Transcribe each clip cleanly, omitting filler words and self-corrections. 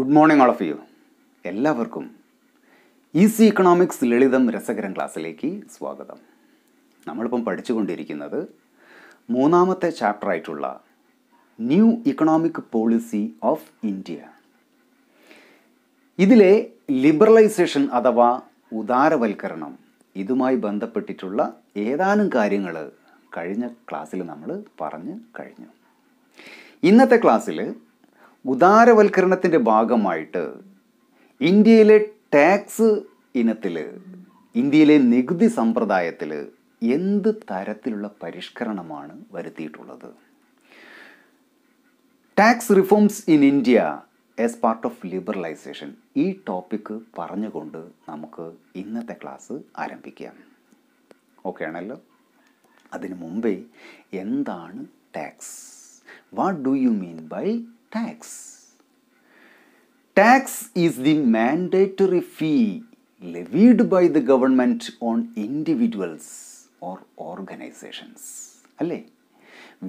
Good morning all of you. എല്ലാവർക്കും easy economics ലളിതം രസകരം ക്ലാസ്സിലേക്ക് സ്വാഗതം. നമ്മളിപ്പം പഠിച്ചുകൊണ്ടിരിക്കുന്നത് മൂന്നാമത്തെ ചാപ്റ്ററായിട്ടുള്ള new economic policy of India. ഇതിലെ ലിബറലൈസേഷൻ അഥവാ ഉദാരവൽക്കരണം, ഇതുമായി ബന്ധപ്പെട്ടിട്ടുള്ള ഏതാനും കാര്യങ്ങൾ കഴിഞ്ഞ ക്ലാസ്സിൽ നമ്മൾ പറഞ്ഞു കഴിഞ്ഞു. ഇന്നത്തെ ക്ലാസ്സിൽ ഉദാരവൽക്കരണത്തിൻ്റെ ഭാഗമായിട്ട് ഇന്ത്യയിലെ ടാക്സ് ഇനത്തിൽ, ഇന്ത്യയിലെ നികുതി സമ്പ്രദായത്തിൽ എന്ത് തരത്തിലുള്ള പരിഷ്കരണമാണ് വരുത്തിയിട്ടുള്ളത്, tax reforms in India as part of liberalisation, ഈ ടോപ്പിക്ക് പറഞ്ഞുകൊണ്ട് നമുക്ക് ഇന്നത്തെ ക്ലാസ് ആരംഭിക്കാം. ഓക്കെ ആണല്ലോ? അതിനു മുമ്പേ എന്താണ് tax? What do you mean by tax? Tax is the mandatory fee levied by the government on individuals or organizations. അല്ലേ?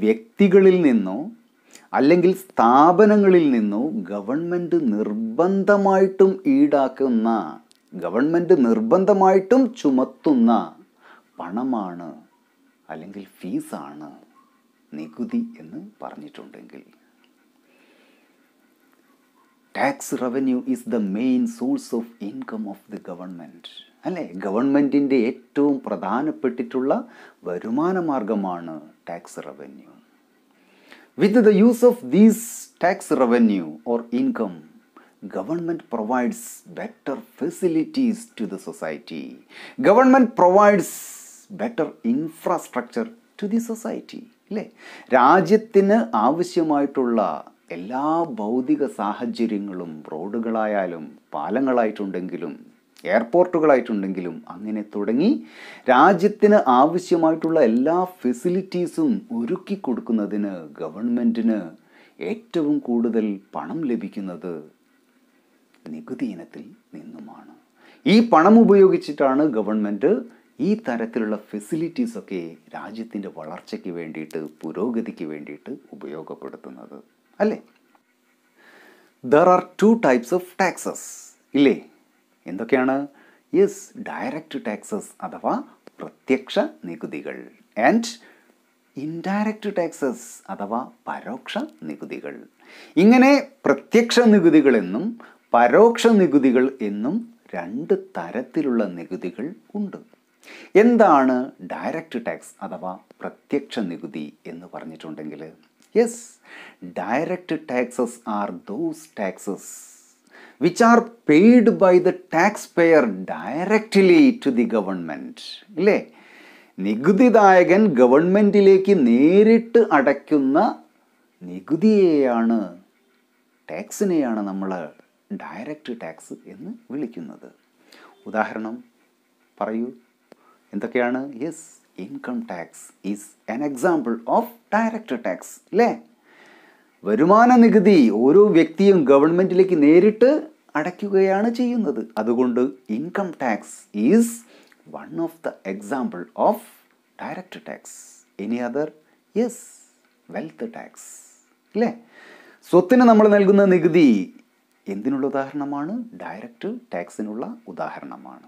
വ്യക്തികളിൽ നിന്നോ അല്ലെങ്കിൽ സ്ഥാപനങ്ങളിൽ നിന്നോ ഗവൺമെൻറ് നിർബന്ധമായിട്ടും ഈടാക്കുന്ന, ഗവൺമെൻറ് നിർബന്ധമായിട്ടും ചുമത്തുന്ന പണമാണ് അല്ലെങ്കിൽ ഫീസാണ് നികുതി എന്ന് പറഞ്ഞിട്ടുണ്ടെങ്കിൽ, tax revenue is the main source of income of the government. അല്ലേ? ഗവൺമെൻറ്റിൻ്റെ ഏറ്റവും പ്രധാനപ്പെട്ടിട്ടുള്ള വരുമാന മാർഗമാണ് tax revenue. With the use of these tax revenue or income, government provides better facilities to the society. Government provides better infrastructure to the society. അല്ലേ? രാജ്യത്തിന് ആവശ്യമായിട്ടുള്ള എല്ലാ ഭൗതിക സാഹചര്യങ്ങളും, റോഡുകളായാലും പാലങ്ങളായിട്ടുണ്ടെങ്കിലും എയർപോർട്ടുകളായിട്ടുണ്ടെങ്കിലും അങ്ങനെ തുടങ്ങി രാജ്യത്തിന് ആവശ്യമായിട്ടുള്ള എല്ലാ ഫെസിലിറ്റീസും ഒരുക്കി കൊടുക്കുന്നതിന് ഗവൺമെൻറ്റിന് ഏറ്റവും കൂടുതൽ പണം ലഭിക്കുന്നത് നികുതി ഇനത്തിൽ നിന്നുമാണ്. ഈ പണം ഉപയോഗിച്ചിട്ടാണ് ഗവൺമെൻറ് ഈ തരത്തിലുള്ള ഫെസിലിറ്റീസൊക്കെ രാജ്യത്തിൻ്റെ വളർച്ചയ്ക്ക് വേണ്ടിയിട്ട്, പുരോഗതിക്ക് വേണ്ടിയിട്ട് ഉപയോഗപ്പെടുത്തുന്നത്. അല്ലേ? There are 2 types of taxes. ഇല്ലേ? എന്തൊക്കെയാണ്? യെസ്, ഡയറക്റ്റ് ടാക്സസ് അഥവാ പ്രത്യക്ഷ നികുതികൾ, ആൻഡ് ഇൻഡയറക്റ്റ് ടാക്സസ് അഥവാ പരോക്ഷ നികുതികൾ. ഇങ്ങനെ പ്രത്യക്ഷ നികുതികളെന്നും പരോക്ഷ നികുതികൾ എന്നും 2 തരത്തിലുള്ള നികുതികൾ ഉണ്ട്. എന്താണ് ഡയറക്റ്റ് ടാക്സ് അഥവാ പ്രത്യക്ഷ നികുതി എന്ന് പറഞ്ഞിട്ടുണ്ടെങ്കിൽ, yes, direct taxes are those taxes which are paid by the taxpayer directly to the government. ഇല്ലേ? നികുതിദായകൻ ഗവൺമെൻറ്റിലേക്ക് നേരിട്ട് അടയ്ക്കുന്ന നികുതിയെയാണ്, ടാക്സിനെയാണ് നമ്മൾ ഡയറക്റ്റ് ടാക്സ് എന്ന് വിളിക്കുന്നത്. ഉദാഹരണം പറയൂ, എന്തൊക്കെയാണ്? Yes, income tax is an example of direct tax. അല്ലേ? വരുമാന നികുതി ഓരോ വ്യക്തിയും ഗവൺമെൻറ്റിലേക്ക് നേരിട്ട് അടയ്ക്കുകയാണ് ചെയ്യുന്നത്. അതുകൊണ്ട് income tax is one of the example of direct tax. Any other? Yes, wealth tax. അല്ലേ? സ്വത്തിന് നമ്മൾ നൽകുന്ന നികുതി എന്തിനുള്ള ഉദാഹരണമാണ്? ഡയറക്റ്റ് ടാക്സിനുള്ള ഉദാഹരണമാണ്.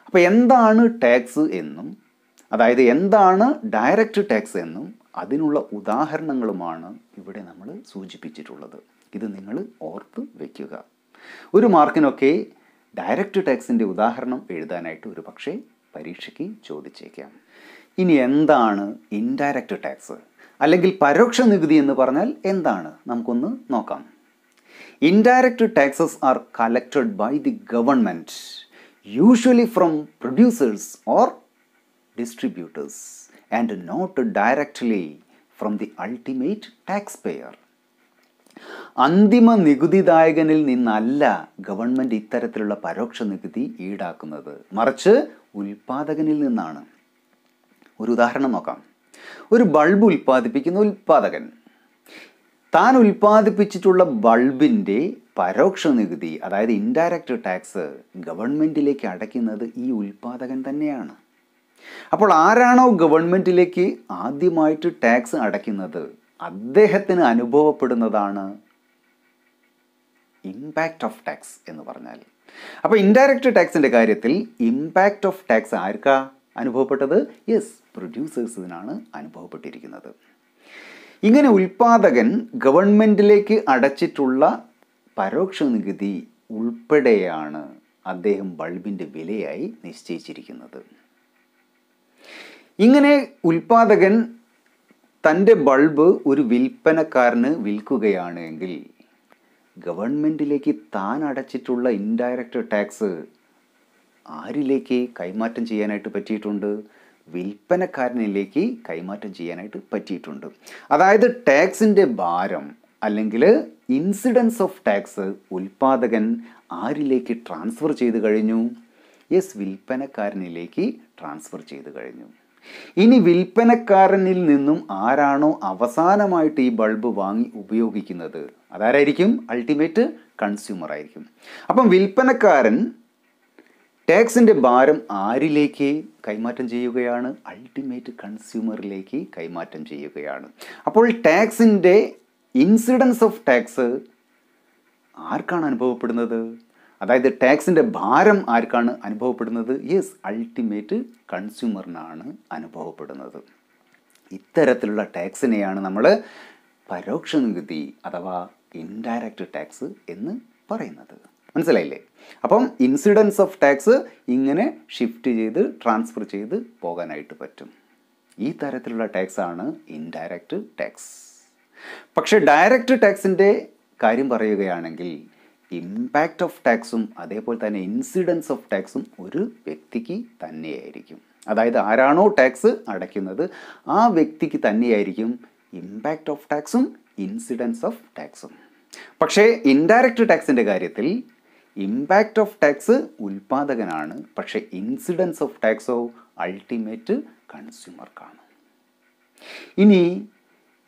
അപ്പോൾ എന്താണ് ടാക്സ് എന്നും, അതായത് എന്താണ് ഡയറക്റ്റ് ടാക്സ് എന്നും അതിനുള്ള ഉദാഹരണങ്ങളുമാണ് ഇവിടെ നമ്മൾ സൂചിപ്പിച്ചിട്ടുള്ളത്. ഇത് നിങ്ങൾ ഓർത്ത് വയ്ക്കുക. ഒരു മാർക്കിനൊക്കെ ഡയറക്റ്റ് ടാക്സിൻ്റെ ഉദാഹരണം എഴുതാനായിട്ട് ഒരു പക്ഷേ പരീക്ഷയ്ക്ക് ചോദിച്ചേക്കാം. ഇനി എന്താണ് ഇൻഡയറക്റ്റ് ടാക്സ് അല്ലെങ്കിൽ പരോക്ഷ നികുതി എന്ന് പറഞ്ഞാൽ എന്താണ്? നമുക്കൊന്ന് നോക്കാം. Indirect taxes are collected by the government, usually from producers or distributors and not directly from the ultimate taxpayer. അന്തിമ നികുതിദായകനിൽ നിന്നല്ല ഗവൺമെൻറ് ഇത്തരത്തിലുള്ള പരോക്ഷ നികുതി ഈടാക്കുന്നത്, മറിച്ച് ഉൽപ്പാദകനിൽ നിന്നാണ്. ഒരു ഉദാഹരണം നോക്കാം. ഒരു ബൾബ് ഉൽപ്പാദിപ്പിക്കുന്ന ഉൽപ്പാദകൻ താൻ ഉൽപ്പാദിപ്പിച്ചിട്ടുള്ള ബൾബിൻ്റെ പരോക്ഷ നികുതി, അതായത് ഇൻഡയറക്റ്റ് ടാക്സ് ഗവൺമെൻറ്റിലേക്ക് അടയ്ക്കുന്നത് ഈ ഉൽപ്പാദകൻ തന്നെയാണ്. അപ്പോൾ ആരാണോ ഗവൺമെൻറ്റിലേക്ക് ആദ്യമായിട്ട് ടാക്സ് അടയ്ക്കുന്നത് അദ്ദേഹത്തിന് അനുഭവപ്പെടുന്നതാണ് ഇമ്പാക്റ്റ് ഓഫ് ടാക്സ് എന്ന് പറഞ്ഞാൽ. അപ്പോൾ ഇൻഡയറക്റ്റ് ടാക്സിൻ്റെ കാര്യത്തിൽ ഇമ്പാക്റ്റ് ഓഫ് ടാക്സ് ആർക്കാ അനുഭവപ്പെട്ടത്? യെസ്, പ്രൊഡ്യൂസേഴ്സിനാണ് അനുഭവപ്പെട്ടിരിക്കുന്നത്. ഇങ്ങനെ ഉൽപ്പാദകൻ ഗവൺമെൻറ്റിലേക്ക് അടച്ചിട്ടുള്ള പരോക്ഷ നികുതി ഉൾപ്പെടെയാണ് അദ്ദേഹം ബൾബിൻ്റെ വിലയായി നിശ്ചയിച്ചിരിക്കുന്നത്. ഇങ്ങനെ ഉൽപ്പാദകൻ തൻ്റെ ബൾബ് ഒരു വിൽപ്പനക്കാരന് വിൽക്കുകയാണ് എങ്കിൽ ഗവൺമെൻറ്റിലേക്ക് താൻ അടച്ചിട്ടുള്ള ഇൻഡയറക്റ്റ് ടാക്സ് ആരിലേക്ക് കൈമാറ്റം ചെയ്യാനായിട്ട് പറ്റിയിട്ടുണ്ട്? വിൽപ്പനക്കാരനിലേക്ക് കൈമാറ്റം ചെയ്യാനായിട്ട് പറ്റിയിട്ടുണ്ട്. അതായത് ടാക്സിൻ്റെ ഭാരം അല്ലെങ്കിൽ ഇൻസിഡൻസ് ഓഫ് ടാക്സ് ഉൽപ്പാദകൻ ആരിലേക്ക് ട്രാൻസ്ഫർ ചെയ്ത് കഴിഞ്ഞു? യെസ്, വിൽപ്പനക്കാരനിലേക്ക് ട്രാൻസ്ഫർ ചെയ്ത് കഴിഞ്ഞു. ഇനി വിൽപ്പനക്കാരനിൽ നിന്നും ആരാണോ അവസാനമായിട്ട് ഈ ബൾബ് വാങ്ങി ഉപയോഗിക്കുന്നത് അതാരായിരിക്കും? അൾട്ടിമേറ്റ് കൺസ്യൂമർ ആയിരിക്കും. അപ്പം വിൽപ്പനക്കാരൻ ടാക്സിൻ്റെ ഭാരം ആരിലേക്ക് കൈമാറ്റം ചെയ്യുകയാണ്? അൾട്ടിമേറ്റ് കൺസ്യൂമറിലേക്ക് കൈമാറ്റം ചെയ്യുകയാണ്. അപ്പോൾ ടാക്സിൻ്റെ ഇൻസിഡൻസ് ഓഫ് ടാക്സ് ആർക്കാണ് അനുഭവപ്പെടുന്നത്? അതായത് ടാക്സിൻ്റെ ഭാരം ആർക്കാണ് അനുഭവപ്പെടുന്നത്? യെസ്, അൾട്ടിമേറ്റ് കൺസ്യൂമറിനാണ് അനുഭവപ്പെടുന്നത്. ഇത്തരത്തിലുള്ള ടാക്സിനെയാണ് നമ്മൾ പരോക്ഷ നികുതി അഥവാ ഇൻഡയറക്റ്റ് ടാക്സ് എന്ന് പറയുന്നത്. മനസ്സിലായില്ലേ? അപ്പം ഇൻസിഡൻസ് ഓഫ് ടാക്സ് ഇങ്ങനെ ഷിഫ്റ്റ് ചെയ്ത് ട്രാൻസ്ഫർ ചെയ്ത് പോകാനായിട്ട് പറ്റും. ഈ തരത്തിലുള്ള ടാക്സാണ് ഇൻഡയറക്റ്റ് ടാക്സ്. പക്ഷേ ഡയറക്റ്റ് ടാക്സിൻ്റെ കാര്യം പറയുകയാണെങ്കിൽ ഇമ്പാക്റ്റ് ഓഫ് ടാക്സും അതേപോലെ തന്നെ ഇൻസിഡൻസ് ഓഫ് ടാക്സും ഒരു വ്യക്തിക്ക് തന്നെയായിരിക്കും. അതായത് ആരാണോ ടാക്സ് അടയ്ക്കുന്നത് ആ വ്യക്തിക്ക് തന്നെയായിരിക്കും ഇമ്പാക്റ്റ് ഓഫ് ടാക്സും ഇൻസിഡൻസ് ഓഫ് ടാക്സും. പക്ഷേ ഇൻഡയറക്റ്റ് ടാക്സിൻ്റെ കാര്യത്തിൽ ഇമ്പാക്റ്റ് ഓഫ് ടാക്സ് ഉൽപ്പാദകനാണ്, പക്ഷേ ഇൻസിഡൻസ് ഓഫ് ടാക്സോ അൾട്ടിമേറ്റ് കൺസ്യൂമർക്കാണ്. ഇനി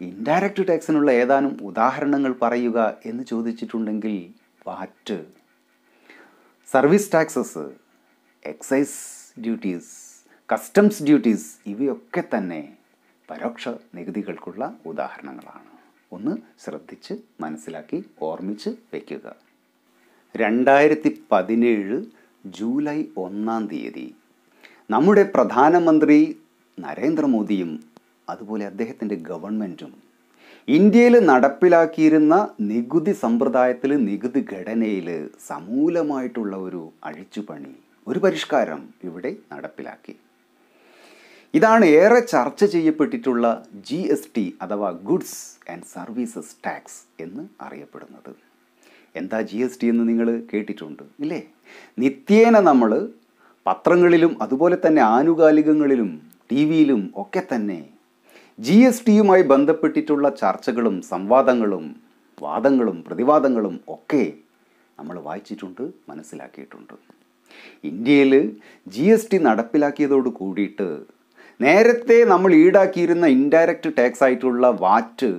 ഇൻഡയറക്റ്റ് ടാക്സിനുള്ള ഏതാനും ഉദാഹരണങ്ങൾ പറയുക എന്ന് ചോദിച്ചിട്ടുണ്ടെങ്കിൽ VAT, service taxes, excise duties, customs duties ഇവയൊക്കെ തന്നെ പരോക്ഷ നികുതികൾക്കുള്ള ഉദാഹരണങ്ങളാണ്. ഒന്ന് ശ്രദ്ധിച്ച് മനസ്സിലാക്കി ഓർമ്മിച്ച് വയ്ക്കുക. 2017 ജൂലൈ 1 നമ്മുടെ പ്രധാനമന്ത്രി നരേന്ദ്രമോദിയും അതുപോലെ അദ്ദേഹത്തിൻ്റെ ഗവൺമെൻറ്റും ഇന്ത്യയിൽ നടപ്പിലാക്കിയിരുന്ന നികുതി സമ്പ്രദായത്തിൽ, നികുതി ഘടനയിൽ സമൂലമായിട്ടുള്ള ഒരു അഴിച്ചുപണി, ഒരു പരിഷ്കാരം ഇവിടെ നടപ്പിലാക്കി. ഇതാണ് ഏറെ ചർച്ച ചെയ്യപ്പെട്ടിട്ടുള്ള GST അഥവാ ഗുഡ്സ് ആൻഡ് സർവീസസ് ടാക്സ് എന്ന് അറിയപ്പെടുന്നത്. എന്താ GST എന്ന് നിങ്ങൾ കേട്ടിട്ടുണ്ട് ഇല്ലേ? നിത്യേന നമ്മൾ പത്രങ്ങളിലും അതുപോലെ തന്നെ ആനുകാലികങ്ങളിലും TV-യിലും ഒക്കെ തന്നെ GSTയുമായി ബന്ധപ്പെട്ടിട്ടുള്ള ചർച്ചകളും സംവാദങ്ങളും വാദങ്ങളും പ്രതിവാദങ്ങളും ഒക്കെ നമ്മൾ വായിച്ചിട്ടുണ്ട്, മനസ്സിലാക്കിയിട്ടുണ്ട്. ഇന്ത്യയിൽ GST നടപ്പിലാക്കിയതോട് കൂടിയിട്ട് നേരത്തെ നമ്മൾ ഈടാക്കിയിരുന്ന ഇൻഡയറക്റ്റ് ടാക്സ് ആയിട്ടുള്ള വാറ്റ്,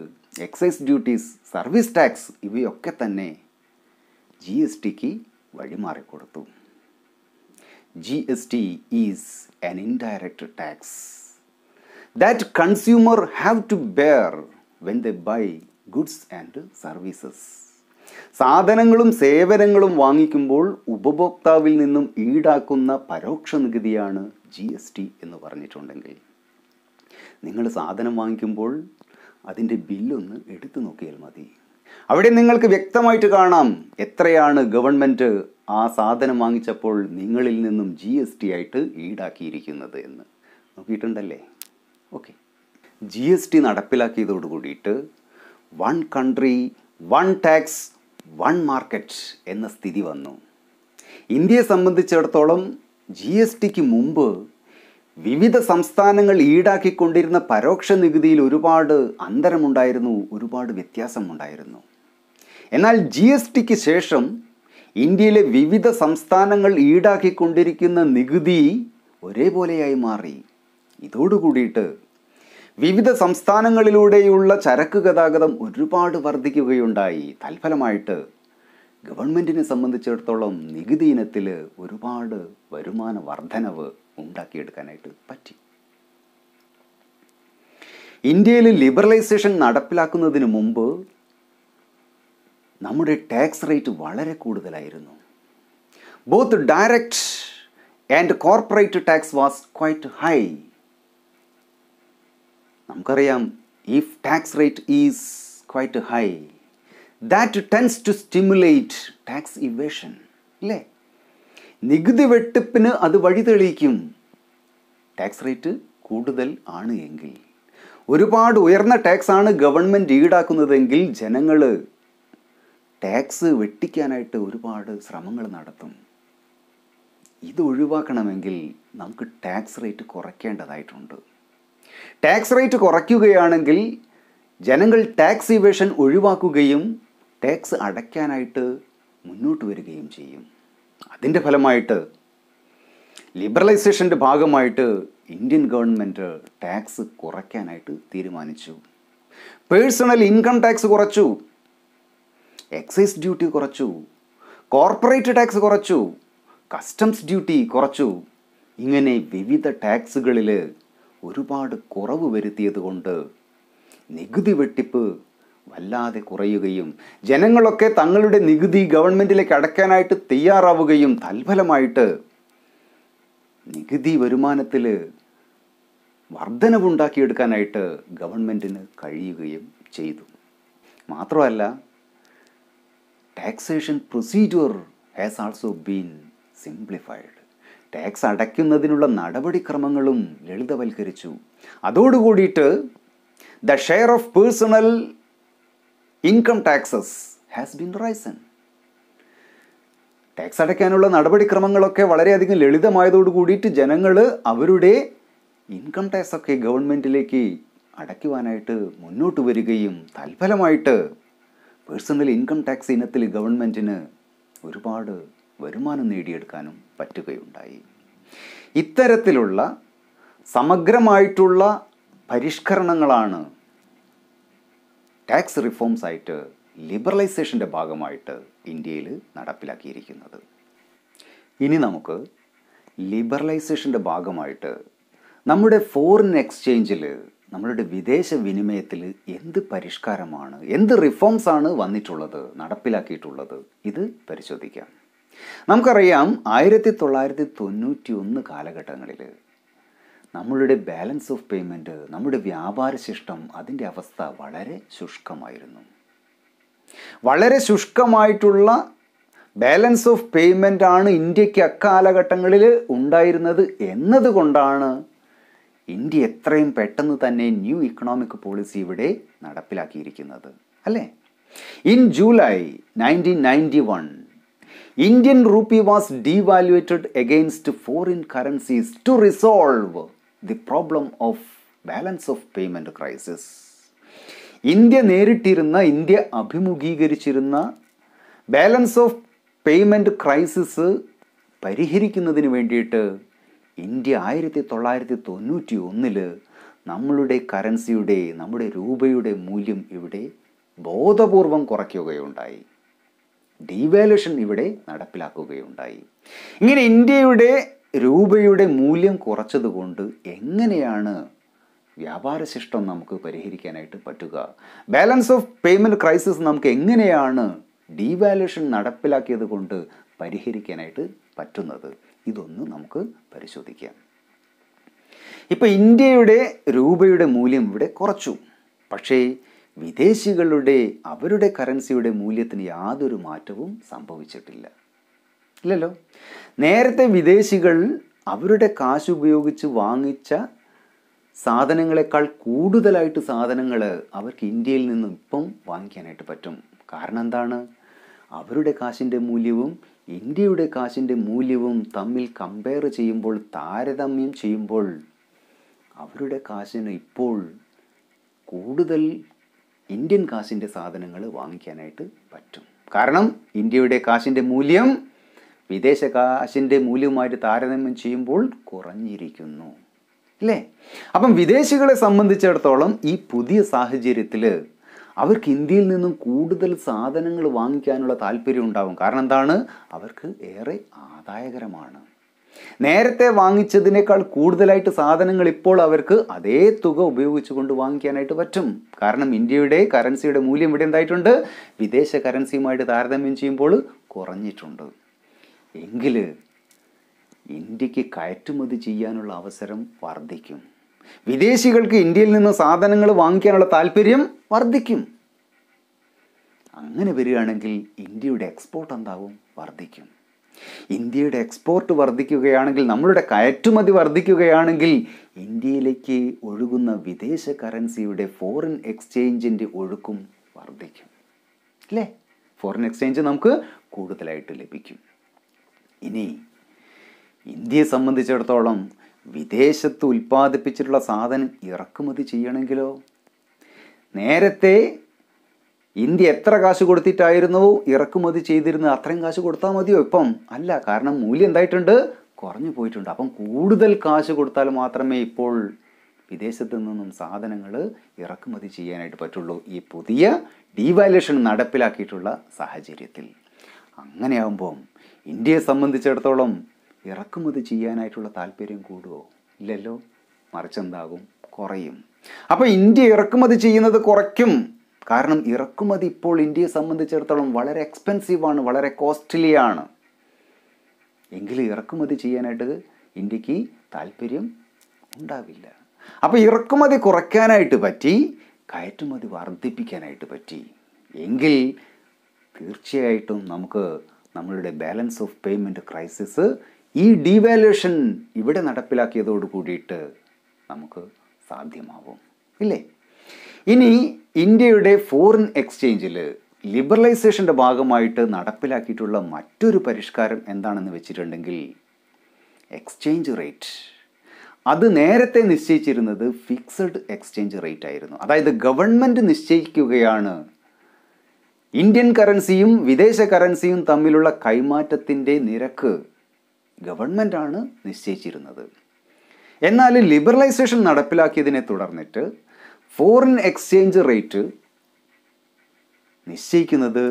എക്സൈസ് ഡ്യൂട്ടീസ്, സർവീസ് ടാക്സ് ഇവയൊക്കെ തന്നെ GSTക്ക് വഴിമാറിക്കൊടുത്തു. GST is an indirect tax that consumer have to bear when they buy goods and services. സാധനങ്ങളും സേവനങ്ങളും വാങ്ങിക്കുമ്പോൾ ഉപഭോക്താവിൽ നിന്നും ഈടാക്കുന്ന പരോക്ഷ നികുതിയാണ് GST എന്ന് പറഞ്ഞിട്ടുണ്ടെങ്കിൽ, നിങ്ങൾ സാധനം വാങ്ങിക്കുമ്പോൾ അതിൻ്റെ ബില്ലൊന്ന് എടുത്തു നോക്കിയാൽ മതി. അവിടെ നിങ്ങൾക്ക് വ്യക്തമായിട്ട് കാണാം എത്രയാണ് ഗവൺമെൻറ് ആ സാധനം വാങ്ങിച്ചപ്പോൾ നിങ്ങളിൽ നിന്നും GST ആയിട്ട് ഈടാക്കിയിരിക്കുന്നത് എന്ന്. നോക്കിയിട്ടുണ്ടല്ലേ? ഓക്കെ. GST നടപ്പിലാക്കിയതോട് കൂടിയിട്ട് one country one tax one market എന്ന സ്ഥിതി വന്നു. ഇന്ത്യയെ സംബന്ധിച്ചിടത്തോളം GSTക്ക് മുമ്പ് വിവിധ സംസ്ഥാനങ്ങൾ ഈടാക്കിക്കൊണ്ടിരുന്ന പരോക്ഷ നികുതിയിൽ ഒരുപാട് അന്തരമുണ്ടായിരുന്നു, ഒരുപാട് വ്യത്യാസമുണ്ടായിരുന്നു. എന്നാൽ GSTക്ക് ശേഷം ഇന്ത്യയിലെ വിവിധ സംസ്ഥാനങ്ങൾ ഈടാക്കിക്കൊണ്ടിരിക്കുന്ന നികുതി ഒരേപോലെയായി മാറി. ഇതോടുകൂടിയിട്ട് വിവിധ സംസ്ഥാനങ്ങളിലൂടെയുള്ള ചരക്ക് ഗതാഗതം ഒരുപാട് വർദ്ധിക്കുകയുണ്ടായി. തൽഫലമായിട്ട് ഗവൺമെൻറ്റിനെ സംബന്ധിച്ചിടത്തോളം നികുതി ഇനത്തിൽ ഒരുപാട് വരുമാന വർധനവ് ഉണ്ടാക്കിയെടുക്കാനായിട്ട് പറ്റി. ഇന്ത്യയിൽ ലിബറലൈസേഷൻ നടപ്പിലാക്കുന്നതിന് മുമ്പ് നമ്മുടെ ടാക്സ് റേറ്റ് വളരെ കൂടുതലായിരുന്നു. Both direct and corporate tax was quite high. നമുക്കറിയാം, if tax rate is quite high, that tends to stimulate tax evasion. അല്ലേ? നികുതി വെട്ടിപ്പിന് അത് വഴി തെളിയിക്കും. ടാക്സ് റേറ്റ് കൂടുതൽ ആണ് എങ്കിൽ, ഒരുപാട് ഉയർന്ന ടാക്സ് ആണ് ഗവൺമെൻറ് ഈടാക്കുന്നതെങ്കിൽ ജനങ്ങൾ ടാക്സ് വെട്ടിക്കാനായിട്ട് ഒരുപാട് ശ്രമങ്ങൾ നടത്തും. ഇത് ഒഴിവാക്കണമെങ്കിൽ നമുക്ക് ടാക്സ് റേറ്റ് കുറയ്ക്കേണ്ടതായിട്ടുണ്ട്. ടാക്സ് റേറ്റ് കുറയ്ക്കുകയാണെങ്കിൽ ജനങ്ങൾ ടാക്സ് ഇവേഷൻ ഒഴിവാക്കുകയും ടാക്സ് അടയ്ക്കാനായിട്ട് മുന്നോട്ട് വരികയും ചെയ്യും. അതിൻ്റെ ഫലമായിട്ട് ലിബറലൈസേഷൻ്റെ ഭാഗമായിട്ട് ഇന്ത്യൻ ഗവൺമെൻറ് ടാക്സ് കുറയ്ക്കാനായിട്ട് തീരുമാനിച്ചു. പേഴ്സണൽ ഇൻകം ടാക്സ് കുറച്ചു, എക്സൈസ് ഡ്യൂട്ടി കുറച്ചു, കോർപ്പറേറ്റ് ടാക്സ് കുറച്ചു, കസ്റ്റംസ് ഡ്യൂട്ടി കുറച്ചു. ഇങ്ങനെ വിവിധ ടാക്സുകളിൽ ഒരുപാട് കുറവ് വരുത്തിയത് കൊണ്ട് നികുതി വെട്ടിപ്പ് വല്ലാതെ കുറയുകയും ജനങ്ങളൊക്കെ തങ്ങളുടെ നികുതി ഗവൺമെൻറ്റിലേക്ക് അടയ്ക്കാനായിട്ട് തയ്യാറാവുകയും തൽഫലമായിട്ട് നികുതി വരുമാനത്തിൽ വർധനവുണ്ടാക്കിയെടുക്കാനായിട്ട് ഗവൺമെൻറ്റിന് കഴിയുകയും ചെയ്തു. മാത്രമല്ല, taxation procedure has also been simplified. Tax അടയ്ക്കുന്നതിനുള്ള നടപടിക്രമങ്ങളും ലളിതവൽക്കരിച്ചു. അതോടുകൂടിയിട്ട് the share of personal income taxes has been risen. Tax അടയ്ക്കാനുള്ള നടപടിക്രമങ്ങളൊക്കെ വളരെയധികം ലളിതമായതോടു കൂടിയിട്ട് ജനങ്ങൾ അവരുടെ ഇൻകം ടാക്സ് ഒക്കെ ഗവൺമെൻറ്റിലേക്ക് അടയ്ക്കുവാനായിട്ട് മുന്നോട്ട് വരികയും തൽഫലമായിട്ട് പേഴ്സണൽ ഇൻകം ടാക്സ് ഇനത്തിൽ ഗവൺമെൻറ്റിന് ഒരുപാട് വരുമാനം നേടിയെടുക്കാനും പറ്റുകയുണ്ടായി. ഇത്തരത്തിലുള്ള സമഗ്രമായിട്ടുള്ള പരിഷ്കരണങ്ങളാണ് ടാക്സ് റിഫോംസ് ആയിട്ട് ലിബറലൈസേഷൻ്റെ ഭാഗമായിട്ട് ഇന്ത്യയിൽ നടപ്പിലാക്കിയിരിക്കുന്നത്. ഇനി നമുക്ക് ലിബറലൈസേഷൻ്റെ ഭാഗമായിട്ട് നമ്മുടെ ഫോറിൻ എക്സ്ചേഞ്ചിൽ, നമ്മളുടെ വിദേശ വിനിമയത്തിൽ എന്ത് പരിഷ്കാരമാണ്, എന്ത് റിഫോംസ് ആണ് വന്നിട്ടുള്ളത്, നടപ്പിലാക്കിയിട്ടുള്ളത്, ഇത് പരിശോധിക്കാം. നമുക്കറിയാം, 1991 കാലഘട്ടങ്ങളിൽ നമ്മളുടെ ബാലൻസ് ഓഫ് പേയ്മെൻറ്റ്, നമ്മുടെ വ്യാപാര ശിഷ്ടം, അതിൻ്റെ അവസ്ഥ വളരെ ശുഷ്കമായിരുന്നു. വളരെ ശുഷ്കമായിട്ടുള്ള ബാലൻസ് ഓഫ് പേയ്മെൻ്റ് ആണ് ഇന്ത്യക്ക് അക്കാലഘട്ടങ്ങളിൽ ഉണ്ടായിരുന്നത് എന്നതുകൊണ്ടാണ് ഇന്ത്യ എത്രയും പെട്ടെന്ന് തന്നെ ന്യൂ ഇക്കണോമിക് പോളിസി ഇവിടെ നടപ്പിലാക്കിയിരിക്കുന്നത്, അല്ലേ? In July 1991 Indian rupee was devaluated against foreign currencies to resolve the problem of balance of payment crisis. India അഭിമുഖീകരിച്ചിരുന്ന ബാലൻസ് ഓഫ് പേയ്മെൻറ്റ് ക്രൈസിസ് പരിഹരിക്കുന്നതിന് വേണ്ടിയിട്ട് ഇന്ത്യ 1991 നമ്മളുടെ കറൻസിയുടെ, നമ്മുടെ രൂപയുടെ മൂല്യം ഇവിടെ ബോധപൂർവം കുറയ്ക്കുകയുണ്ടായി. ഡീവാലുവേഷൻ ഇവിടെ നടപ്പിലാക്കുകയുണ്ടായി. ഇങ്ങനെ ഇന്ത്യയുടെ രൂപയുടെ മൂല്യം കുറച്ചതുകൊണ്ട് എങ്ങനെയാണ് വ്യാപാര ശിഷ്ടം നമുക്ക് പരിഹരിക്കാനായിട്ട് പറ്റുക? ബാലൻസ് ഓഫ് പേയ്മെൻറ്റ് ക്രൈസിസ് നമുക്ക് എങ്ങനെയാണ് ഡീവാലുവേഷൻ നടപ്പിലാക്കിയത് കൊണ്ട് പരിഹരിക്കാനായിട്ട് പറ്റുന്നത്? ഇതൊന്ന് നമുക്ക് പരിശോധിക്കാം. ഇപ്പോൾ ഇന്ത്യയുടെ രൂപയുടെ മൂല്യം ഇവിടെ കുറച്ചു, പക്ഷേ വിദേശികളുടെ, അവരുടെ കറൻസിയുടെ മൂല്യത്തിന് യാതൊരു മാറ്റവും സംഭവിച്ചിട്ടില്ല, ഇല്ലല്ലോ. നേരത്തെ വിദേശികൾ അവരുടെ കാശ് ഉപയോഗിച്ച് വാങ്ങിച്ച സാധനങ്ങളെക്കാൾ കൂടുതലായിട്ട് സാധനങ്ങൾ അവർക്ക് ഇന്ത്യയിൽ നിന്നും ഇപ്പം വാങ്ങിക്കാനായിട്ട് പറ്റും. കാരണം എന്താണ്? അവരുടെ കാശിൻ്റെ മൂല്യവും ഇന്ത്യയുടെ കാശിൻ്റെ മൂല്യവും തമ്മിൽ കമ്പയർ ചെയ്യുമ്പോൾ, താരതമ്യം ചെയ്യുമ്പോൾ അവരുടെ കാശിന് ഇപ്പോൾ കൂടുതൽ ഇന്ത്യൻ കാശിൻ്റെ സാധനങ്ങൾ വാങ്ങിക്കാനായിട്ട് പറ്റും. കാരണം ഇന്ത്യയുടെ കാശിൻ്റെ മൂല്യം വിദേശ കാശിൻ്റെ മൂല്യവുമായിട്ട് താരതമ്യം ചെയ്യുമ്പോൾ കുറഞ്ഞിരിക്കുന്നു, അല്ലേ? അപ്പം വിദേശികളെ സംബന്ധിച്ചിടത്തോളം ഈ പുതിയ സാഹചര്യത്തിൽ അവർക്ക് ഇന്ത്യയിൽ നിന്നും കൂടുതൽ സാധനങ്ങൾ വാങ്ങിക്കാനുള്ള താല്പര്യം ഉണ്ടാകും. കാരണം എന്താണ്? അവർക്ക് ഏറെ ആദായകരമാണ്. നേരത്തെ വാങ്ങിച്ചതിനേക്കാൾ കൂടുതലായിട്ട് സാധനങ്ങൾ ഇപ്പോൾ അവർക്ക് അതേ തുക ഉപയോഗിച്ചുകൊണ്ട് വാങ്ങിക്കാനായിട്ട് പറ്റും. കാരണം ഇന്ത്യയുടെ കറൻസിയുടെ മൂല്യം ഇവിടെ എന്തായിട്ടുണ്ട്, വിദേശ കറൻസിയുമായിട്ട് താരതമ്യം ചെയ്യുമ്പോൾ കുറഞ്ഞിട്ടുണ്ട്. എങ്കിൽ ഇന്ത്യക്ക് കയറ്റുമതി ചെയ്യാനുള്ള അവസരം വർദ്ധിക്കും. വിദേശികൾക്ക് ഇന്ത്യയിൽ നിന്ന് സാധനങ്ങൾ വാങ്ങിക്കാനുള്ള താല്പര്യം വർദ്ധിക്കും. അങ്ങനെ വരികയാണെങ്കിൽ ഇന്ത്യയുടെ എക്സ്പോർട്ട് എന്താവും, വർദ്ധിക്കും. ഇന്ത്യയുടെ എക്സ്പോർട്ട് വർദ്ധിക്കുകയാണെങ്കിൽ, നമ്മളുടെ കയറ്റുമതി വർദ്ധിക്കുകയാണെങ്കിൽ ഇന്ത്യയിലേക്ക് ഒഴുകുന്ന വിദേശ കറൻസിയുടെ ഫോറിൻ എക്സ്ചേഞ്ചിൻ്റെ ഒഴുക്കും വർദ്ധിക്കും അല്ലേ? ഫോറിൻ എക്സ്ചേഞ്ച് നമുക്ക് കൂടുതലായിട്ട് ലഭിക്കും. ഇനി ഇന്ത്യയെ സംബന്ധിച്ചിടത്തോളം വിദേശത്ത് ഉൽപ്പാദിപ്പിച്ചിട്ടുള്ള സാധനം ഇറക്കുമതി ചെയ്യണമെങ്കിലോ, നേരത്തെ ഇന്ത്യ എത്ര കാശ് കൊടുത്തിട്ടായിരുന്നു ഇറക്കുമതി ചെയ്തിരുന്നത് അത്രയും കാശ് കൊടുത്താൽ മതിയോ? ഇപ്പം അല്ല. കാരണം മൂല്യം എന്തായിട്ടുണ്ട്, കുറഞ്ഞു പോയിട്ടുണ്ട്. അപ്പം കൂടുതൽ കാശ് കൊടുത്താൽ മാത്രമേ ഇപ്പോൾ വിദേശത്തു നിന്നും സാധനങ്ങൾ ഇറക്കുമതി ചെയ്യാനായിട്ട് പറ്റുള്ളൂ, ഈ പുതിയ ഡീവാലുവേഷൻ നടപ്പിലാക്കിയിട്ടുള്ള സാഹചര്യത്തിൽ. അങ്ങനെയാകുമ്പം ഇന്ത്യയെ സംബന്ധിച്ചിടത്തോളം ഇറക്കുമതി ചെയ്യാനായിട്ടുള്ള താല്പര്യം കൂടുമോ? ഇല്ലല്ലോ. മറിച്ചെന്താകും, കുറയും. അപ്പോൾ ഇന്ത്യ ഇറക്കുമതി ചെയ്യുന്നത് കുറയ്ക്കും. കാരണം ഇറക്കുമതി ഇപ്പോൾ ഇന്ത്യയെ സംബന്ധിച്ചിടത്തോളം വളരെ എക്സ്പെൻസീവാണ്, വളരെ കോസ്റ്റ്ലിയാണ്. എങ്കിലും ഇറക്കുമതി ചെയ്യാനായിട്ട് ഇന്ത്യക്ക് താല്പര്യം ഉണ്ടാവില്ല. അപ്പോൾ ഇറക്കുമതി കുറയ്ക്കാനായിട്ട് പറ്റി, കയറ്റുമതി വർദ്ധിപ്പിക്കാനായിട്ട് പറ്റി എങ്കിൽ തീർച്ചയായിട്ടും നമുക്ക് നമ്മളുടെ ബാലൻസ് ഓഫ് പേയ്മെൻറ്റ് ക്രൈസിസ് ഈ ഡീവാലുവേഷൻ ഇവിടെ നടപ്പിലാക്കിയതോട് കൂടിയിട്ട് നമുക്ക് സാധ്യമാവും ഇല്ലേ? ഇനി ഇന്ത്യയുടെ ഫോറിൻ എക്സ്ചേഞ്ചിൽ ലിബറലൈസേഷൻ്റെ ഭാഗമായിട്ട് നടപ്പിലാക്കിയിട്ടുള്ള മറ്റൊരു പരിഷ്കാരം എന്താണെന്ന് വെച്ചിട്ടുണ്ടെങ്കിൽ എക്സ്ചേഞ്ച് റേറ്റ്. അത് നേരത്തെ നിശ്ചയിച്ചിരുന്നത് ഫിക്സഡ് എക്സ്ചേഞ്ച് റേറ്റ് ആയിരുന്നു. അതായത് ഗവൺമെൻറ് നിശ്ചയിക്കുകയാണ് ഇന്ത്യൻ കറൻസിയും വിദേശ കറൻസിയും തമ്മിലുള്ള കൈമാറ്റത്തിൻ്റെ നിരക്ക് ഗവൺമെൻറ്റാണ് നിശ്ചയിച്ചിരുന്നത്. എന്നാൽ ലിബറലൈസേഷൻ നടപ്പിലാക്കിയതിനെ തുടർന്നിട്ട് ഫോറിൻ എക്സ്ചേഞ്ച് റേറ്റ് നിശ്ചയിക്കുന്നത്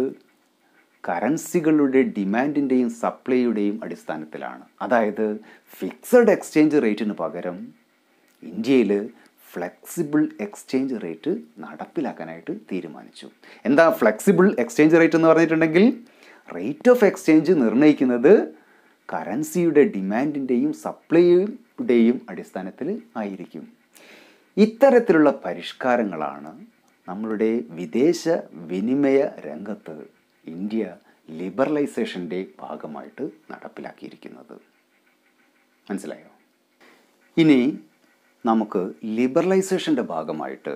കറൻസികളുടെ ഡിമാൻഡിൻ്റെയും സപ്ലൈയുടെയും അടിസ്ഥാനത്തിലാണ്. അതായത് ഫിക്സഡ് എക്സ്ചേഞ്ച് റേറ്റിന് പകരം ഇന്ത്യയിൽ ഫ്ലെക്സിബിൾ എക്സ്ചേഞ്ച് റേറ്റ് നടപ്പിലാക്കാനായിട്ട് തീരുമാനിച്ചു. എന്താ ഫ്ലെക്സിബിൾ എക്സ്ചേഞ്ച് റേറ്റ് എന്ന് പറഞ്ഞിട്ടുണ്ടെങ്കിൽ, റേറ്റ് ഓഫ് എക്സ്ചേഞ്ച് നിർണ്ണയിക്കുന്നത് കറൻസിയുടെ ഡിമാൻഡിൻ്റെയും സപ്ലൈയുടെയും അടിസ്ഥാനത്തിൽ ആയിരിക്കും. ഇത്തരത്തിലുള്ള പരിഷ്കാരങ്ങളാണ് നമ്മളുടെ വിദേശ വിനിമയ രംഗത്ത് ഇന്ത്യ ലിബറലൈസേഷൻ്റെ ഭാഗമായിട്ട് നടപ്പിലാക്കിയിരിക്കുന്നത്. മനസ്സിലായോ? ഇനി നമുക്ക് ലിബറലൈസേഷൻ്റെ ഭാഗമായിട്ട്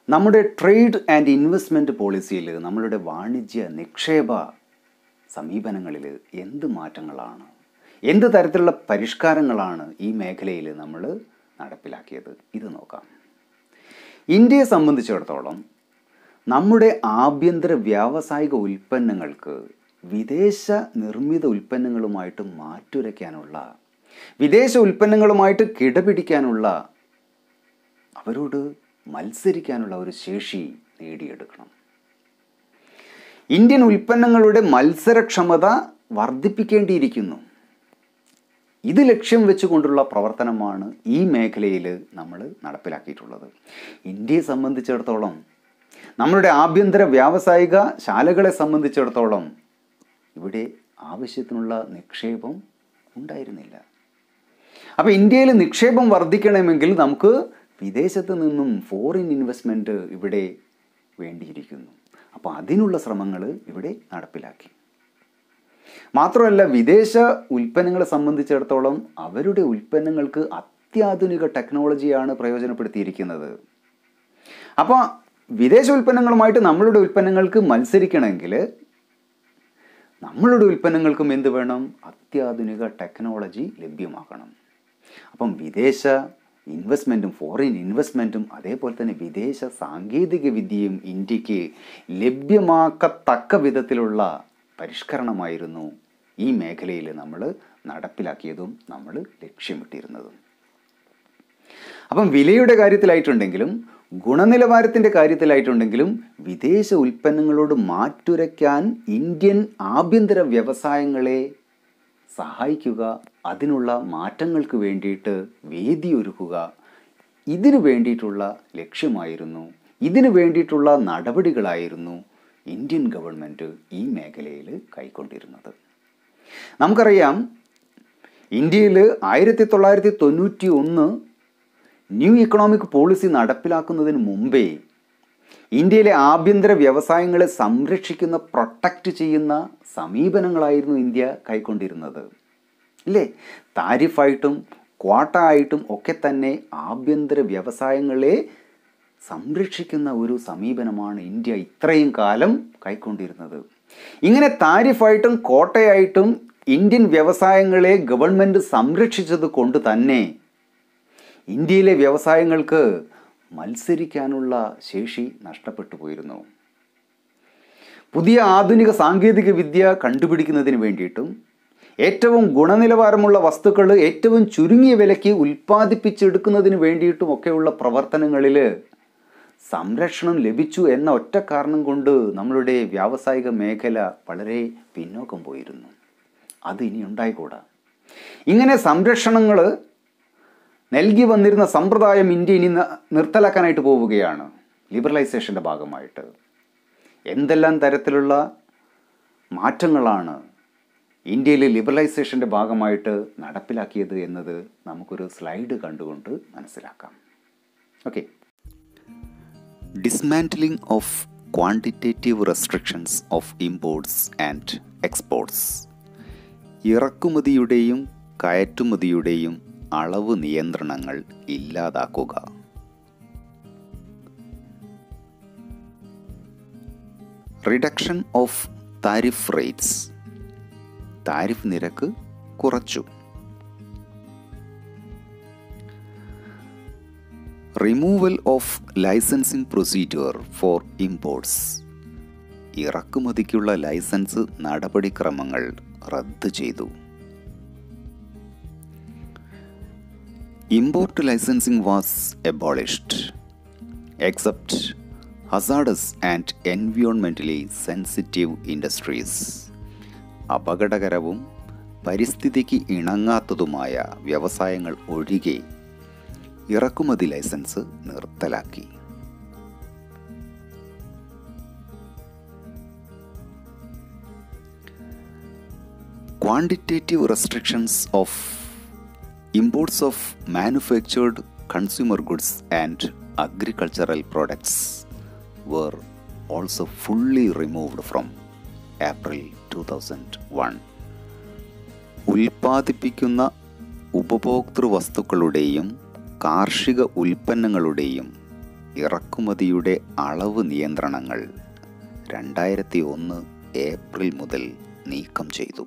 നമ്മുടെ ട്രേഡ് ആൻഡ് ഇൻവെസ്റ്റ്മെൻറ്റ് പോളിസിയിൽ, നമ്മളുടെ വാണിജ്യ നിക്ഷേപ സമീപനങ്ങളിൽ എന്ത് മാറ്റങ്ങളാണ്, എന്ത് തരത്തിലുള്ള പരിഷ്കാരങ്ങളാണ് ഈ മേഖലയിൽ നമ്മൾ നടപ്പിലാക്കിയത്, ഇത് നോക്കാം. ഇന്ത്യയെ സംബന്ധിച്ചിടത്തോളം നമ്മുടെ ആഭ്യന്തര വ്യാവസായിക ഉൽപ്പന്നങ്ങൾക്ക് വിദേശ നിർമ്മിത ഉൽപ്പന്നങ്ങളുമായിട്ട് മാറ്റുരയ്ക്കാനുള്ള, വിദേശ ഉൽപ്പന്നങ്ങളുമായിട്ട് കിടപിടിക്കാനുള്ള, അവരോട് മത്സരിക്കാനുള്ള ഒരു ശേഷി നേടിയെടുക്കണം. ഇന്ത്യൻ ഉൽപ്പന്നങ്ങളുടെ മത്സരക്ഷമത വർദ്ധിപ്പിക്കേണ്ടിയിരിക്കുന്നു. ഇത് ലക്ഷ്യം വെച്ചുകൊണ്ടുള്ള പ്രവർത്തനമാണ് ഈ മേഖലയിൽ നമ്മൾ നടപ്പിലാക്കിയിട്ടുള്ളത്. ഇന്ത്യയെ സംബന്ധിച്ചിടത്തോളം, നമ്മളുടെ ആഭ്യന്തര വ്യാവസായിക ശാലകളെ സംബന്ധിച്ചിടത്തോളം ഇവിടെ ആവശ്യത്തിനുള്ള നിക്ഷേപം ഉണ്ടായിരുന്നില്ല. അപ്പോൾ ഇന്ത്യയിൽ നിക്ഷേപം വർദ്ധിക്കണമെങ്കിൽ നമുക്ക് വിദേശത്ത് നിന്നും ഫോറിൻ ഇൻവെസ്റ്റ്മെൻറ്റ് ഇവിടെ വേണ്ടിയിരിക്കുന്നു. അപ്പോൾ അതിനുള്ള ശ്രമങ്ങൾ ഇവിടെ നടപ്പിലാക്കി. മാത്രമല്ല, വിദേശ ഉൽപ്പന്നങ്ങളെ സംബന്ധിച്ചിടത്തോളം അവരുടെ ഉൽപ്പന്നങ്ങൾക്ക് അത്യാധുനിക ടെക്നോളജിയാണ് പ്രയോജനപ്പെടുത്തിയിരിക്കുന്നത്. അപ്പോൾ വിദേശ ഉൽപ്പന്നങ്ങളുമായിട്ട് നമ്മളുടെ ഉൽപ്പന്നങ്ങൾക്ക് മത്സരിക്കണമെങ്കിൽ നമ്മളുടെ ഉൽപ്പന്നങ്ങൾക്കും എന്ത് വേണം? അത്യാധുനിക ടെക്നോളജി ലഭ്യമാക്കണം. അപ്പം വിദേശ ഇൻവെസ്റ്റ്മെൻറ്റും ഫോറിൻ ഇൻവെസ്റ്റ്മെൻറ്റും അതേപോലെ തന്നെ വിദേശ സാങ്കേതിക വിദ്യയും ഇന്ത്യക്ക് ലഭ്യമാക്കത്തക്ക വിധത്തിലുള്ള പരിഷ്കരണമായിരുന്നു ഈ മേഖലയിൽ നമ്മൾ നടപ്പിലാക്കിയതും നമ്മൾ ലക്ഷ്യമിട്ടിരുന്നതും. അപ്പം വിലയുടെ കാര്യത്തിലായിട്ടുണ്ടെങ്കിലും ഗുണനിലവാരത്തിൻ്റെ കാര്യത്തിലായിട്ടുണ്ടെങ്കിലും വിദേശ ഉൽപ്പന്നങ്ങളോട് മാറ്റുരയ്ക്കാൻ ഇന്ത്യൻ ആഭ്യന്തര വ്യവസായങ്ങളെ സഹായിക്കുക, അതിനുള്ള മാറ്റങ്ങൾക്ക് വേണ്ടിയിട്ട് വേദിയൊരുക്കുക, ഇതിനു വേണ്ടിയിട്ടുള്ള ലക്ഷ്യമായിരുന്നു, ഇതിനു വേണ്ടിയിട്ടുള്ള നടപടികളായിരുന്നു ഇന്ത്യൻ ഗവൺമെൻറ് ഈ മേഖലയിൽ കൈക്കൊണ്ടിരുന്നത്. നമുക്കറിയാം, ഇന്ത്യയിൽ 1991 ന്യൂ ഇക്കണോമിക് പോളിസി നടപ്പിലാക്കുന്നതിന് മുമ്പേ ഇന്ത്യയിലെ ആഭ്യന്തര വ്യവസായങ്ങളെ സംരക്ഷിക്കുന്ന, പ്രൊട്ടക്റ്റ് ചെയ്യുന്ന സമീപനങ്ങളായിരുന്നു ഇന്ത്യ കൈക്കൊണ്ടിരുന്നത്. ഇല്ലേ? താരിഫായിട്ടും ക്വാട്ട ആയിട്ടും ഒക്കെ തന്നെ ആഭ്യന്തര വ്യവസായങ്ങളെ സംരക്ഷിക്കുന്ന ഒരു സമീപനമാണ് ഇന്ത്യ ഇത്രയും കാലം കൈക്കൊണ്ടിരുന്നത്. ഇങ്ങനെ താരിഫായിട്ടും ക്വാട്ടയായിട്ടും ഇന്ത്യൻ വ്യവസായങ്ങളെ ഗവൺമെൻറ് സംരക്ഷിച്ചത് കൊണ്ട് തന്നെ ഇന്ത്യയിലെ വ്യവസായങ്ങൾക്ക് മത്സരിക്കാനുള്ള ശേഷി നഷ്ടപ്പെട്ടു പോയിരുന്നു. പുതിയ ആധുനിക സാങ്കേതിക വിദ്യ കണ്ടുപിടിക്കുന്നതിന് വേണ്ടിയിട്ടും ഏറ്റവും ഗുണനിലവാരമുള്ള വസ്തുക്കൾ ഏറ്റവും ചുരുങ്ങിയ വിലയ്ക്ക് ഉൽപ്പാദിപ്പിച്ചെടുക്കുന്നതിന് വേണ്ടിയിട്ടും ഒക്കെയുള്ള പ്രവർത്തനങ്ങളിൽ സംരക്ഷണം ലഭിച്ചു എന്ന ഒറ്റ കാരണം കൊണ്ട് നമ്മളുടെ വ്യാവസായിക മേഖല വളരെ പിന്നോക്കം പോയിരുന്നു. അത് ഇനി ഉണ്ടായിക്കൂടാ. ഇങ്ങനെ സംരക്ഷണങ്ങൾ നൽകി വന്നിരുന്ന സമ്പ്രദായം ഇന്ത്യ ഇനി നിർത്തലാക്കാനായിട്ട് പോവുകയാണ് ലിബറലൈസേഷൻ്റെ ഭാഗമായിട്ട്. എന്തെല്ലാം തരത്തിലുള്ള മാറ്റങ്ങളാണ് ഇന്ത്യയിൽ ലിബറലൈസേഷൻ്റെ ഭാഗമായിട്ട് നടപ്പിലാക്കിയത് എന്നത് നമുക്കൊരു സ്ലൈഡ് കണ്ടുകൊണ്ട് മനസ്സിലാക്കാം. Okay. Dismantling of quantitative restrictions of imports and exports. ഇറക്കുമതിയുടെയും കയറ്റുമതിയുടെയും അളവ് നിയന്ത്രണങ്ങൾ ഇല്ലാതാക്കുക. Reduction of tariff rates. Tariff നിരക്ക് കുറച്ചു. Removal of licensing procedure for imports. ഇറക്കുമതിക്കുള്ള ലൈസൻസ് നടപടിക്രമങ്ങൾ റദ്ദ് ചെയ്തു. Import licensing was abolished, except hazardous and environmentally sensitive industries. അപകടകരവും പരിസ്ഥിതിക്ക് ഇണങ്ങാത്തതുമായ വ്യവസായങ്ങൾ ഒഴികെ ഇറക്കുമതി ലൈസൻസ് നിർത്തലാക്കി. Quantitative restrictions of imports of manufactured consumer goods and agricultural products were also fully removed from April 2001. ഉൽപ്പാദിപ്പിക്കുന്ന ഉപഭോക്തൃ വസ്തുക്കളുടെയും കാർഷിക ഉൽപ്പന്നങ്ങളുടെയും ഇറക്കുമതിയുടെ അളവ് നിയന്ത്രണങ്ങൾ 2001 ഏപ്രിൽ മുതൽ നീക്കം ചെയ്തു.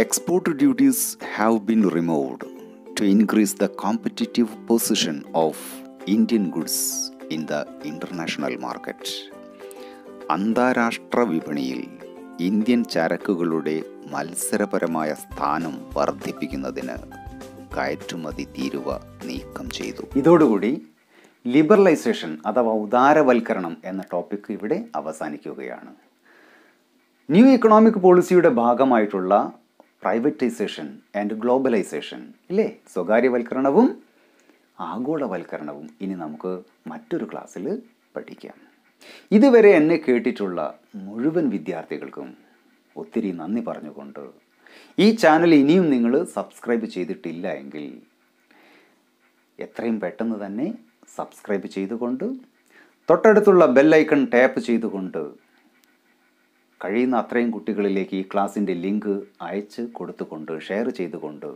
Export duties have been removed to increase the competitive position of Indian goods in the international market. അന്താരാഷ്ട്ര വിപണിയിൽ ഇന്ത്യൻ ചരക്കുകളുടെ മത്സരപരമായ സ്ഥാനം വർദ്ധിപ്പിക്കുന്നതിന് കയറ്റുമതി തീരുവ നീക്കം ചെയ്തു. ഇതോടുകൂടി ലിബറലൈസേഷൻ അഥവാ ഉദാരവൽക്കരണം എന്ന ടോപ്പിക് ഇവിടെ അവസാനിക്കുകയാണ്. ന്യൂ ഇക്കണോമിക് പോളിസിയുടെ ഭാഗമായിട്ടുള്ള പ്രൈവറ്റൈസേഷൻ ആൻഡ് ഗ്ലോബലൈസേഷൻ ഇല്ലേ, സ്വകാര്യവൽക്കരണവും ആഗോളവൽക്കരണവും ഇനി നമുക്ക് മറ്റൊരു ക്ലാസ്സിൽ പഠിക്കാം. ഇതുവരെ എന്നെ കേട്ടിട്ടുള്ള മുഴുവൻ വിദ്യാർത്ഥികൾക്കും ഒത്തിരി നന്ദി പറഞ്ഞുകൊണ്ട് ഈ ചാനൽ ഇനിയും നിങ്ങൾ സബ്സ്ക്രൈബ് ചെയ്തിട്ടില്ല എങ്കിൽ എത്രയും പെട്ടെന്ന് തന്നെ സബ്സ്ക്രൈബ് ചെയ്തുകൊണ്ട് തൊട്ടടുത്തുള്ള ബെല്ലൈക്കൺ ടാപ്പ് ചെയ്തുകൊണ്ട് കഴിയുന്ന അത്രയും കുട്ടികളിലേക്ക് ഈ ക്ലാസ്സിൻ്റെ ലിങ്ക് അയച്ച് കൊടുത്തുകൊണ്ട് ഷെയർ ചെയ്തുകൊണ്ട്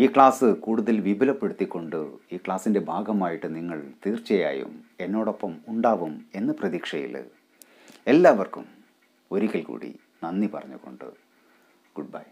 ഈ ക്ലാസ് കൂടുതൽ വിപുലപ്പെടുത്തിക്കൊണ്ട് ഈ ക്ലാസ്സിൻ്റെ ഭാഗമായിട്ട് നിങ്ങൾ തീർച്ചയായും എന്നോടൊപ്പം ഉണ്ടാവും എന്ന പ്രതീക്ഷയിൽ എല്ലാവർക്കും ഒരിക്കൽ കൂടി നന്ദി പറഞ്ഞുകൊണ്ട് ഗുഡ് ബൈ.